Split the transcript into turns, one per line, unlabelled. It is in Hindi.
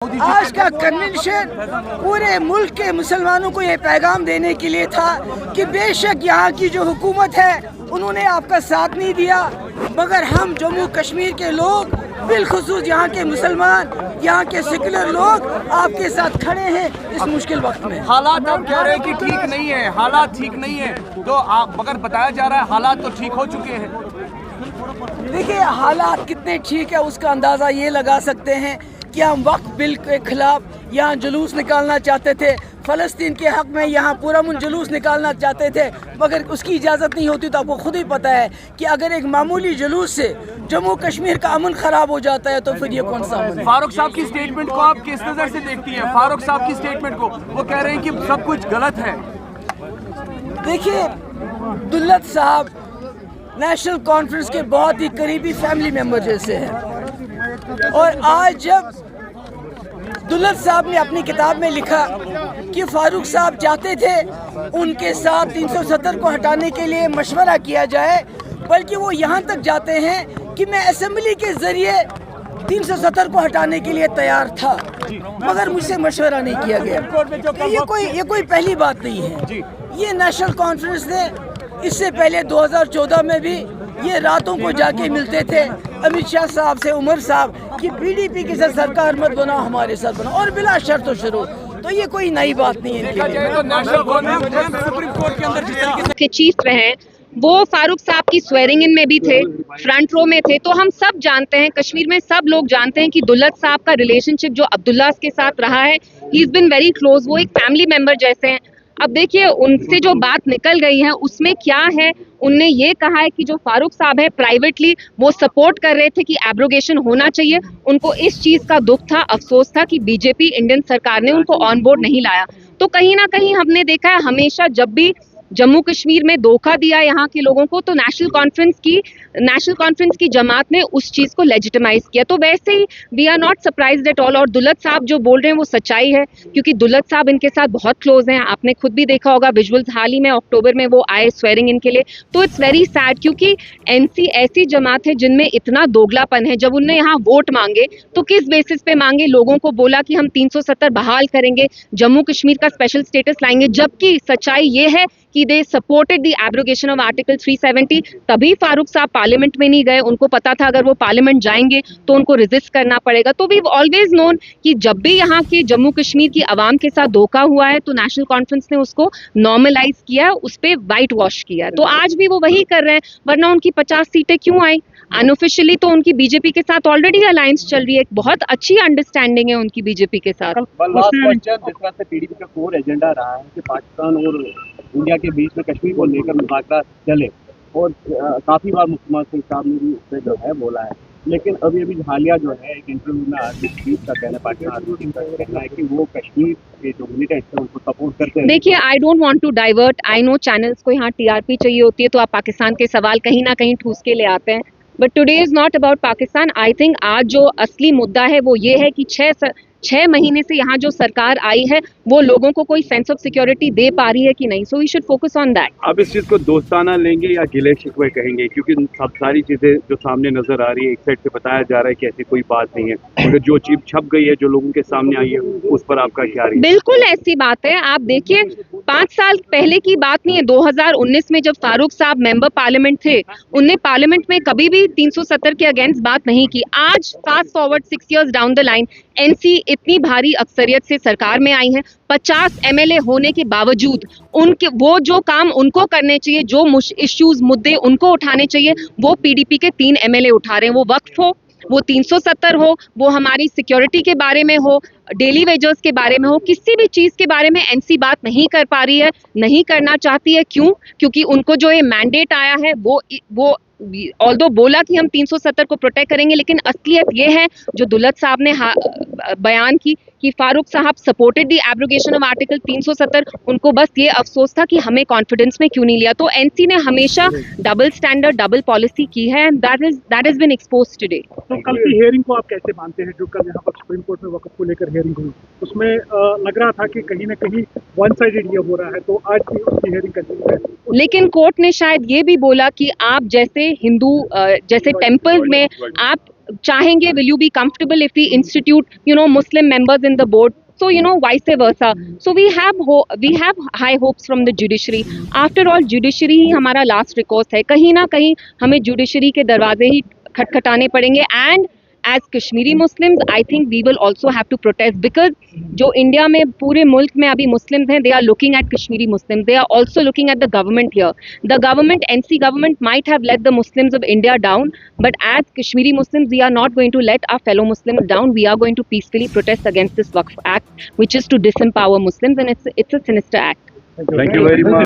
आज का कन्वेंशन पूरे मुल्क के मुसलमानों को ये पैगाम देने के लिए था कि बेशक यहाँ की जो हुकूमत है उन्होंने आपका साथ नहीं दिया, मगर हम जम्मू कश्मीर के लोग बिलखुसूस यहाँ के मुसलमान, यहाँ के सेकुलर लोग आपके साथ खड़े हैं इस मुश्किल वक्त में।
हालात आप कह रहे हैं कि ठीक नहीं है, हालात ठीक नहीं है, तो आप मगर बताया जा रहा है हालात तो ठीक हो चुके हैं।
देखिए हालात कितने ठीक है उसका अंदाज़ा ये लगा सकते हैं कि हम वक्फ बिल के खिलाफ यहाँ जुलूस निकालना चाहते थे, फ़लस्तीन के हक़ में यहाँ पुरअमन जुलूस निकालना चाहते थे, मगर उसकी इजाज़त नहीं होती। तो आपको खुद ही पता है कि अगर एक मामूली जुलूस से जम्मू कश्मीर का अमन ख़राब हो जाता है तो फिर ये कौन सा अमन है।
फारूक साहब की स्टेटमेंट को आप किस नज़र से देखती हैं? फारूक साहब की स्टेटमेंट को वो कह रहे हैं कि सब कुछ गलत है।
देखिए दुल्लत साहब नेशनल कॉन्फ्रेंस के बहुत ही करीबी फैमिली मेम्बर जैसे हैं, और आज जब दुल्लत साहब ने अपनी किताब में लिखा कि फारूक साहब चाहते थे उनके साथ 370 को हटाने के लिए मशवरा किया जाए, बल्कि वो यहाँ तक जाते हैं कि मैं असेंबली के ज़रिए 370 को हटाने के लिए तैयार था, मगर मुझसे मशवरा नहीं किया गया। ये कोई पहली बात नहीं है। ये नेशनल कॉन्फ्रेंस ने इससे पहले 2014 में भी ये रातों को जाके मिलते थे अमित शाह साहब से, उमर साहब की PDP के साथ सरकार मत बनाओ, हमारे साथ बनाओ, और बिला शर्त शुरू। तो ये कोई नई बात नहीं है।
सुप्रीम कोर्ट के अंदर जिस तरीके
के चीफ रहे वो फारूक साहब की स्वेरिंग इन में भी थे, फ्रंट रो में थे। तो हम सब जानते हैं, कश्मीर में सब लोग जानते हैं कि दुल्लत साहब का रिलेशनशिप जो अब्दुल्ला के साथ रहा है, he is been very close, वो एक फैमिली मेंबर जैसे हैं। अब देखिए उनसे जो बात निकल गई है उसमें क्या है, उनने ये कहा है कि जो फारूक साहब है प्राइवेटली वो सपोर्ट कर रहे थे कि एब्रोगेशन होना चाहिए। उनको इस चीज का दुख था, अफसोस था कि बीजेपी इंडियन सरकार ने उनको ऑन बोर्ड नहीं लाया। तो कहीं ना कहीं हमने देखा है हमेशा जब भी जम्मू कश्मीर में धोखा दिया यहाँ के लोगों को, तो नेशनल कॉन्फ्रेंस की जमात ने उस चीज को लेजिटिमाइज किया। तो वैसे ही we are not surprised at all. और दुल्लत साहब जो बोल रहे हैं वो सच्चाई है, क्योंकि दुल्लत साहब इनके साथ बहुत क्लोज हैं। आपने खुद भी देखा होगा विजुअल्स, हाल ही में अक्टूबर में वो आए स्वेरिंग इन के लिए। तो इट्स वेरी सैड, क्योंकि एनसी ऐसी जमात है जिनमें इतना दोगलापन है। जब उनने यहाँ वोट मांगे तो किस बेसिस पे मांगे? लोगों को बोला कि हम 370 बहाल करेंगे, जम्मू कश्मीर का स्पेशल स्टेटस लाएंगे, जबकि सच्चाई ये है कि they supported the abrogation of article 370। तभी फारूक साहब पार्लियामेंट में नहीं गए। उनको पता था अगर वो पार्लियामेंट जाएंगे तो उनको रेजिस्ट करना पड़ेगा। तो वी ऑलवेज नोन कि जब भी यहाँ के जम्मू कश्मीर की आवाम के साथ धोखा हुआ है तो नेशनल कॉन्फ्रेंस ने उसको नॉर्मलाइज किया, उस पर वाइट वॉश किया। तो आज भी वो वही कर रहे हैं, वरना उनकी 50 सीटें क्यों आई? अनऑफिशियली तो उनकी बीजेपी के साथ ऑलरेडी अलायंस चल रही है, बहुत अच्छी अंडरस्टैंडिंग है उनकी बीजेपी के साथ।
जिस तरह से PDP का कोर एजेंडा रहा है कि पाकिस्तान और इंडिया के बीच में कश्मीर को लेकर मुज़ाकरा चले, और काफ़ी बार मुख्यमंत्री साहब ने भी उससे जो है बोला है, लेकिन अभी हालिया जो है एक इंटरव्यू में आरती का कहना है, पाकिस्तान का कहना है कि वो कश्मीर के जो मिलिटेंट्स हैं उनको सपोर्ट करते हैं।
देखिए I don't want to divert, I know channels को यहाँ TRP चाहिए होती है तो आप पाकिस्तान के सवाल कहीं ना कहीं ठूस के ले आते हैं, but today is not about Pakistan. I think आज जो असली मुद्दा है वो ये है कि 6 महीने से यहाँ जो सरकार आई है वो लोगों को कोई सेंस ऑफ सिक्योरिटी दे पा रही है कि नहीं। So we should focus on that.
अब इस चीज को दोस्ताना लेंगे या गिले शिकवे कहेंगे? क्योंकि सब सारी चीजें जो सामने नजर आ रही है, एक साइड से बताया जा रहा है कि ऐसी कोई बात नहीं है, मगर जो चीज छप गई है, जो लोगों के सामने आई है, उस पर आपका क्या रही?
बिल्कुल ऐसी बात है। आप देखिए 5 साल पहले की बात नहीं है, 2019 में जब फारूक साहब मेंबर पार्लियामेंट थे, उनने पार्लियामेंट में कभी भी 370 के अगेंस्ट बात नहीं की। आज fast forward 6 years down the line, NC इतनी भारी अक्सरियत से सरकार में आई है, 50 MLA होने के बावजूद उनके वो जो काम उनको करने चाहिए, जो इश्यूज मुद्दे उनको उठाने चाहिए, वो PDP के 3 MLA उठा रहे हैं। वो वक्फ हो, वो 370 हो, वो हमारी सिक्योरिटी के बारे में हो, डेली वेजर्स के बारे में हो, किसी भी चीज के बारे में एनसी बात नहीं कर पा रही है, नहीं करना चाहती है। क्यों? क्योंकि उनको जो ये मैंडेट आया है वो ऑल्दो बोला कि हम 370 को प्रोटेक्ट करेंगे, लेकिन असलियत ये है जो दुल्लत साहब ने बयान की कि फारूक साहब supported the abrogation of article 370। उनको बस ये अफसोस था कि हमें कॉन्फिडेंस में क्यों नहीं लिया। तो एनसी ने हमेशा डबल स्टैंडर्ड, डबल पॉलिसी की है, and that is been exposed today.
तो कल की हियरिंग को आप कैसे मानते हैं, जो कल यहाँ पर सुप्रीम कोर्ट में वक्फ को लेकर हियरिंग हुई, उसमें लग रहा था कि कहीं ना कहीं वन साइडेड ये हो रहा है, तो आज भी उसकी हियरिंग कंटिन्यू है।
लेकिन कोर्ट ने शायद ये भी बोला कि आप जैसे हिंदू जैसे टेम्पल में आप चाहेंगे, will you be comfortable if we institute, Muslim members in the board? So, vice versa. So we have high hopes from the judiciary. After all, judiciary ही हमारा last recourse है. कहीं ना कहीं हमें judiciary के दरवाजे ही खटखटाने पड़ेंगे. And as Kashmiri Muslims, I think we will also have to protest, because जो इंडिया में पूरे मुल्क में अभी Muslims हैं, they are looking at Kashmiri Muslims. They are also looking at the government here. The government, NC government, might have let the Muslims of India down, but as Kashmiri Muslims, we are not going to let our fellow Muslims down. We are going to peacefully protest against this Waqf Act, which is to disempower Muslims, and it's a sinister act.
Thank you very much.